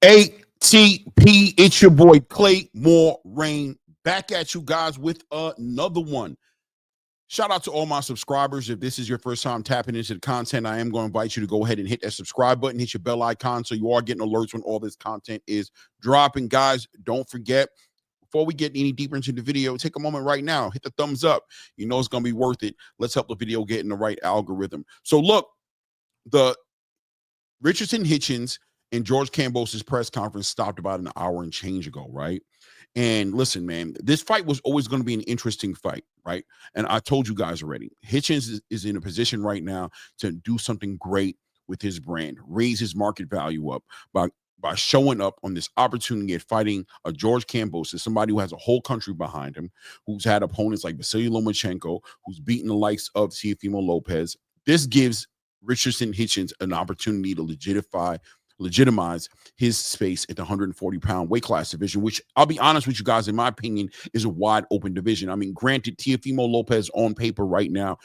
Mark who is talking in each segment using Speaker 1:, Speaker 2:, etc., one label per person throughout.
Speaker 1: ATP, it's your boy Claymore Rain back at you guys with another one. Shout out to all my subscribers. If this is your first time tapping into the content, I am going to invite you to go ahead and hit that subscribe button, hit your bell icon so you are getting alerts when all this content is dropping. Guys, don't forget, before we get any deeper into the video, take a moment right now, hit the thumbs up. You know it's going to be worth it. Let's help the video get in the right algorithm. So look, the Richardson Hitchins and George Kamboso'S press conference stopped about an hour and change ago, right? And listen, man, this fight was always going to be an interesting fight, right? And I told you guys already, Hitchins is in a position right now to do something great with his brand, raise his market value up by showing up on this opportunity at fighting a George Kambosos, somebody who has a whole country behind him, who's had opponents like Vasily Lomachenko, who's beaten the likes of Teofimo Lopez. This gives Richardson Hitchins an opportunity to legitimize his space at the 140-pound weight class division, which I'll be honest with you guys, in my opinion, is a wide open division. I mean, granted, Teofimo Lopez on paper right now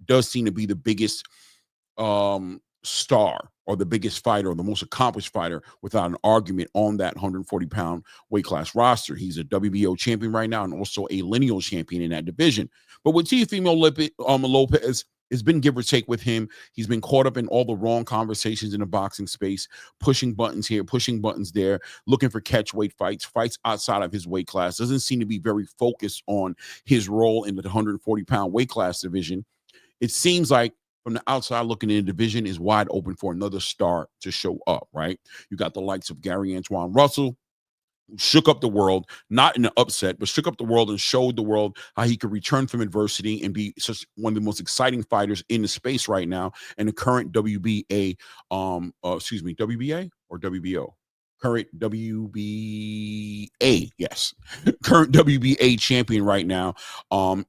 Speaker 1: does seem to be the biggest star or the biggest fighter or the most accomplished fighter without an argument on that 140-pound weight class roster. He's a WBO champion right now and also a lineal champion in that division. But with Teofimo Lopez, it's been give or take with him. He's been caught up in all the wrong conversations in the boxing space, pushing buttons here, pushing buttons there, looking for catch weight fights outside of his weight class. Doesn't seem to be very focused on his role in the 140-pound weight class division. It seems like from the outside looking in, the division is wide open for another star to show up, right? You got the likes of Gary Antoine Russell, who shook up the world, not in an upset, but shook up the world and showed the world how he could return from adversity and be such one of the most exciting fighters in the space right now. And the current WBA, WBA or WBO? Current WBA, yes, current WBA champion right now,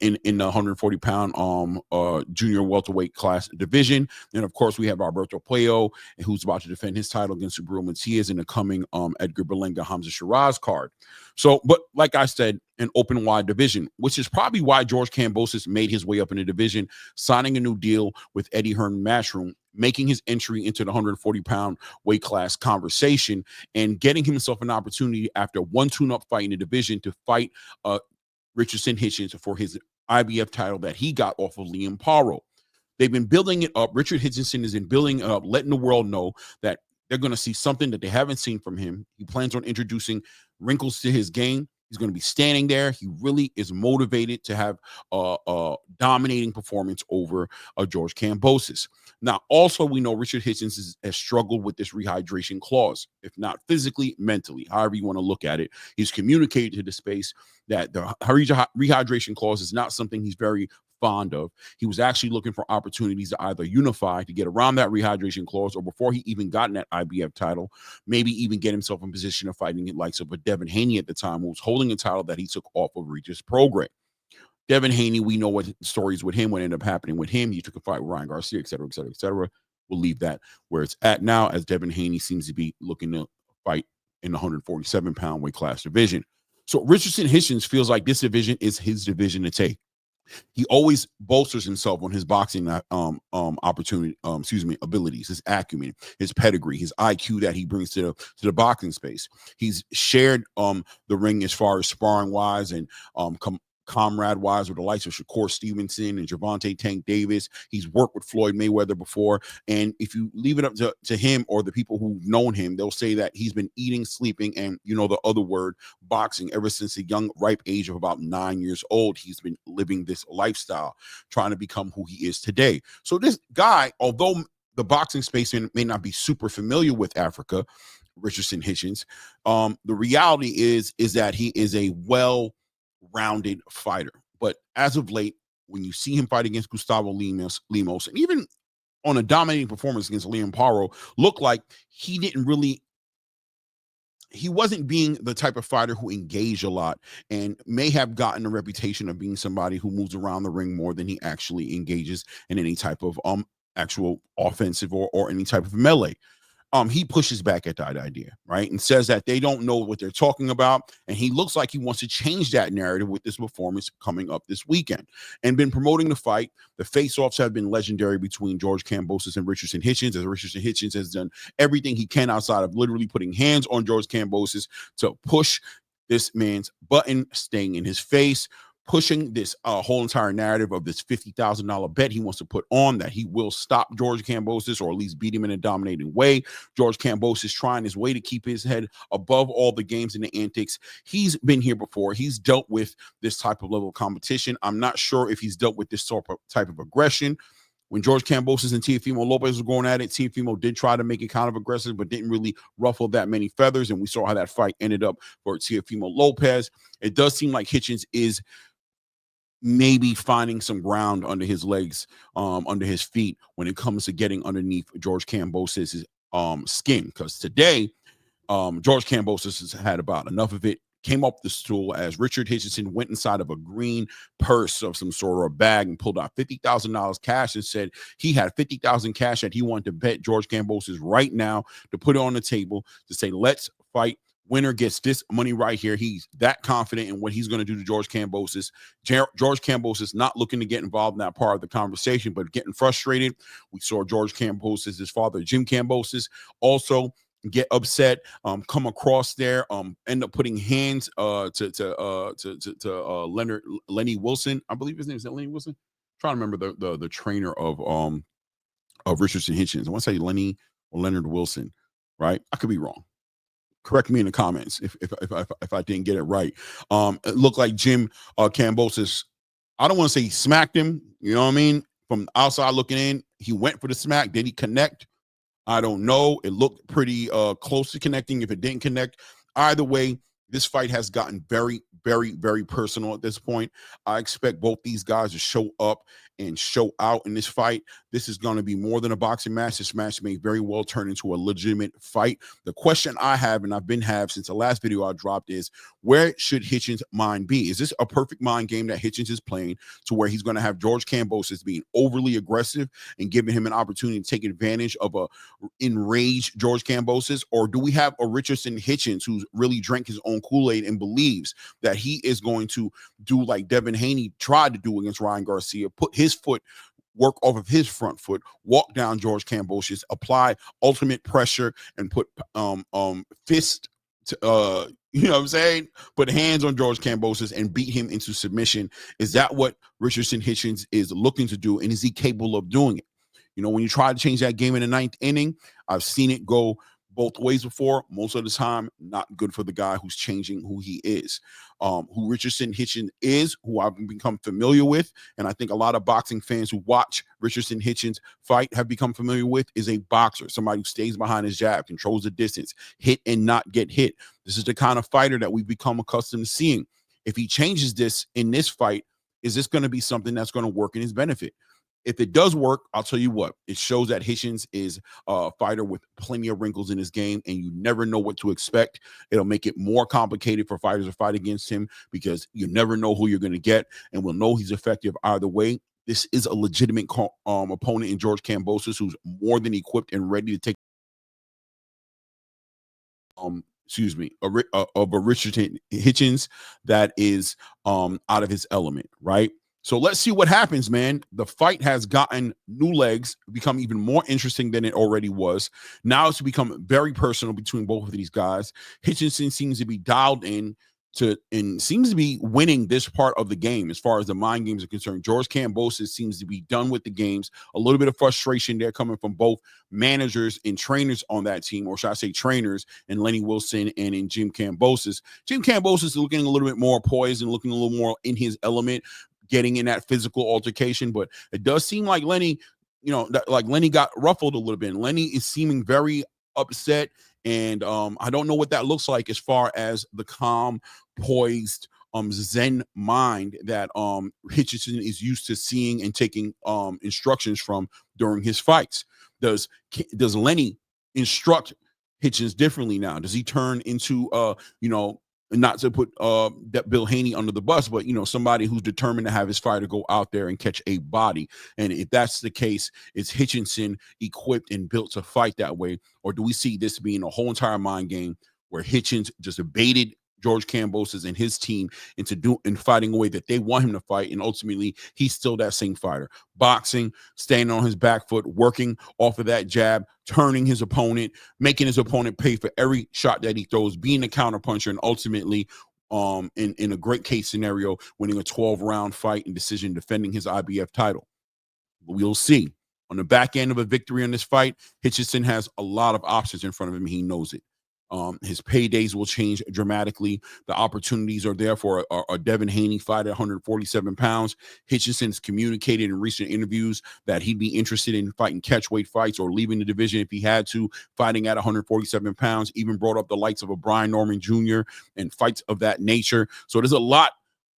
Speaker 1: in the 140-pound junior welterweight class division. And of course, we have Alberto Puello, who's about to defend his title against Subriel Matias in the coming Edgar Berlanga Hamza Shiraz card. So, but like I said, an open wide division, which is probably why George Kambosos made his way up in the division, signing a new deal with Eddie Hearn Matchroom, making his entry into the 140-pound weight class conversation and getting himself an opportunity after one tune-up fight in the division to fight Richardson Hitchins for his IBF title that he got off of Liam Paro. They've been building it up. Richard Hitchison has been building it up, letting the world know that they're going to see something that they haven't seen from him. He plans on introducing wrinkles to his game. He's going to be standing there. He really is motivated to have a dominating performance over George Kambosos. Now, also, we know Richard Hitchins has struggled with this rehydration clause, if not physically, mentally, however you want to look at it. He's communicated to the space that the rehydration clause is not something he's very fond of. He was actually looking for opportunities to either unify to get around that rehydration clause, or before he even got in that IBF title, maybe even get himself in position of fighting the likes of a Devin Haney at the time, who was holding a title that he took off of Regis Prograis. Devin Haney, we know what stories with him, what ended up happening with him. He took a fight with Ryan Garcia, et cetera, et cetera, et cetera. We'll leave that where it's at now, as Devin Haney seems to be looking to fight in the 147-pound weight class division. So Richardson Hitchins feels like this division is his division to take. He always bolsters himself on his boxing abilities, his acumen, his pedigree, his IQ that he brings to the boxing space. He's shared the ring as far as sparring wise and comrade wise with the likes of Shakur Stevenson and Gervonta Tank Davis. He's worked with Floyd Mayweather before, and if you leave it up to him or the people who've known him, they'll say that he's been eating, sleeping, and the other word, boxing ever since a young ripe age of about 9 years old. He's been living this lifestyle, trying to become who he is today. So this guy, although the boxing space may not be super familiar with Africa, Richardson Hitchins, the reality is that he is a well-rounded fighter. But as of late, when you see him fight against Gustavo Lemos, and even on a dominating performance against Liam Paro, looked like he wasn't being the type of fighter who engaged a lot and may have gotten a reputation of being somebody who moves around the ring more than he actually engages in any type of actual offensive or any type of melee. he pushes back at that idea, right? And says that they don't know what they're talking about. And he looks like he wants to change that narrative with this performance coming up this weekend. And been promoting the fight. The face-offs have been legendary between George Kambosos and Richardson Hitchins, as Richardson Hitchins has done everything he can outside of literally putting hands on George Kambosos to push this man's button, staying in his face, pushing this whole entire narrative of this $50,000 bet he wants to put on that he will stop George Kambosos or at least beat him in a dominating way. George Kambosos trying his way to keep his head above all the games and the antics. He's been here before. He's dealt with this type of level of competition. I'm not sure if he's dealt with this type of aggression. When George Kambosos and Teofimo Lopez were going at it, Teofimo did try to make it kind of aggressive, but didn't really ruffle that many feathers. And we saw how that fight ended up for Teofimo Lopez. It does seem like Hitchins is maybe finding some ground under his legs, under his feet when it comes to getting underneath George Kambosos' skin. Because today, George Kambosos has had about enough of it. Came up the stool as Richard Hitchison went inside of a green purse of some sort of a bag and pulled out $50,000 cash and said he had $50,000 cash that he wanted to bet George Kambosos right now to put it on the table to say, let's fight. Winner gets this money right here. He's that confident in what he's going to do to George Kambosos. George Kambosos not looking to get involved in that part of the conversation, but getting frustrated. We saw George Kambosos, his father, Jim Kambosos, also get upset, come across there, end up putting hands to Lenny Wilson. I believe his name is that Lenny Wilson. I'm trying to remember the trainer of Richardson Hitchins. I want to say Lenny or Leonard Wilson, right? I could be wrong. Correct me in the comments if I didn't get it right. It looked like Jim Kambosos, I don't want to say he smacked him, you know what I mean? From outside looking in, he went for the smack. Did he connect? I don't know. It looked pretty close to connecting if it didn't connect. Either way, this fight has gotten very, very, very personal at this point. I expect both these guys to show up and show out in this fight. This is going to be more than a boxing match. This match may very well turn into a legitimate fight. The question I have, and I've been having since the last video I dropped, is where should Hitchins' mind be? Is this a perfect mind game that Hitchins is playing to where he's going to have George Kambosos being overly aggressive and giving him an opportunity to take advantage of a enraged George Kambosos? Or do we have a Richardson Hitchins who's really drank his own Kool-Aid and believes that he is going to do like Devin Haney tried to do against Ryan Garcia, put his foot, work off of his front foot, walk down George Kambosos, apply ultimate pressure, and put fist to, you know what I'm saying, put hands on George Kambosos and beat him into submission? Is that what Richardson Hitchins is looking to do, and is he capable of doing it? You know, when you try to change that game in the ninth inning, I've seen it go both ways before. Most of the time, not good for the guy who's changing who he is. Who Richardson Hitchins is, who I've become familiar with, and I think a lot of boxing fans who watch Richardson Hitchins fight have become familiar with, is a boxer, somebody who stays behind his jab, controls the distance, hit and not get hit. This is the kind of fighter that we've become accustomed to seeing. If he changes this in this fight, is this going to be something that's going to work in his benefit? If it does work, I'll tell you what, it shows that Hitchins is a fighter with plenty of wrinkles in his game, and you never know what to expect. It'll make it more complicated for fighters to fight against him because you never know who you're going to get, and we'll know he's effective either way. This is a legitimate opponent in George Kambosos, who's more than equipped and ready to take of a Richardson Hitchins that is out of his element, right? So let's see what happens, man. The fight has gotten new legs, become even more interesting than it already was. Now it's become very personal between both of these guys. Hitchinson seems to be dialed in and seems to be winning this part of the game as far as the mind games are concerned. George Kambosos seems to be done with the games. A little bit of frustration there coming from both managers and trainers on that team, or should I say trainers, and Lenny Wilson and in Jim Kambosos. Jim Kambosos is looking a little bit more poised and looking a little more in his element, getting in that physical altercation. But it does seem like Lenny, Lenny got ruffled a little bit. And Lenny is seeming very upset. And I don't know what that looks like as far as the calm, poised, Zen mind that Hitchison is used to seeing and taking instructions from during his fights. Does Lenny instruct Hitchins differently now? Does he turn into not to put that Bill Haney under the bus, but somebody who's determined to have his fighter go out there and catch a body. And if that's the case, is Hitchinson equipped and built to fight that way, or do we see this being a whole entire mind game where Hitchins just baited George Kambosos and his team into fighting a way that they want him to fight, and ultimately he's still that same fighter, boxing, standing on his back foot, working off of that jab, turning his opponent, making his opponent pay for every shot that he throws, being a counterpuncher, and ultimately in a great case scenario, winning a 12-round fight and decision, defending his IBF title. We'll see. On the back end of a victory in this fight, Hitchison has a lot of options in front of him. He knows it. His paydays will change dramatically. The opportunities are there for a Devin Haney fight at 147 pounds. Hitchison's communicated in recent interviews that he'd be interested in fighting catchweight fights or leaving the division if he had to, fighting at 147 pounds, even brought up the likes of a Brian Norman Jr. and fights of that nature. So there's a lot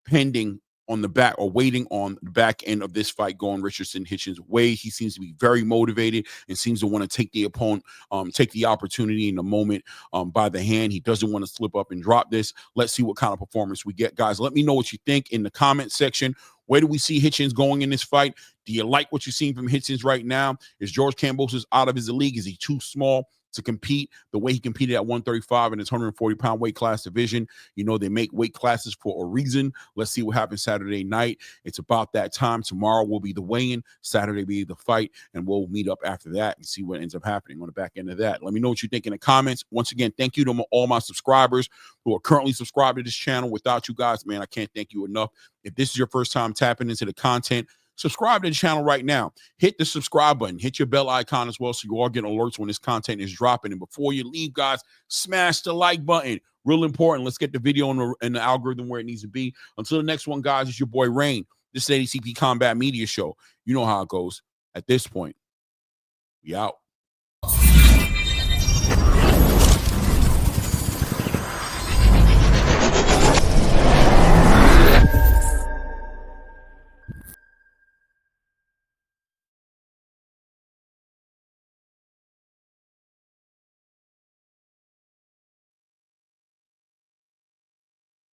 Speaker 1: pending on the back, or waiting on the back end of this fight going Richardson Hitchins' way. He seems to be very motivated and seems to want to take the opponent, take the opportunity in the moment by the hand. He doesn't want to slip up and drop this. Let's see what kind of performance we get, guys. Let me know what you think in the comment section. Where do we see Hitchins going in this fight? Do you like what you're seeing from Hitchins right now? Is George Kambosos out of his league? Is he too small to compete the way he competed at 135 in his 140-pound weight class division? They make weight classes for a reason. Let's see what happens Saturday night. It's about that time. Tomorrow will be the weigh-in. Saturday will be the fight, and we'll meet up after that and see what ends up happening on the back end of that. Let me know what you think in the comments. Once again, thank you to all my subscribers who are currently subscribed to this channel. Without you guys, man, I can't thank you enough. If this is your first time tapping into the content, subscribe to the channel right now. Hit the subscribe button. Hit your bell icon as well so you all get alerts when this content is dropping. And before you leave, guys, smash the like button. Real important. Let's get the video in the algorithm where it needs to be. Until the next one, guys, it's your boy Rain. This is ADCP Combat Media Show. You know how it goes. At this point, we out.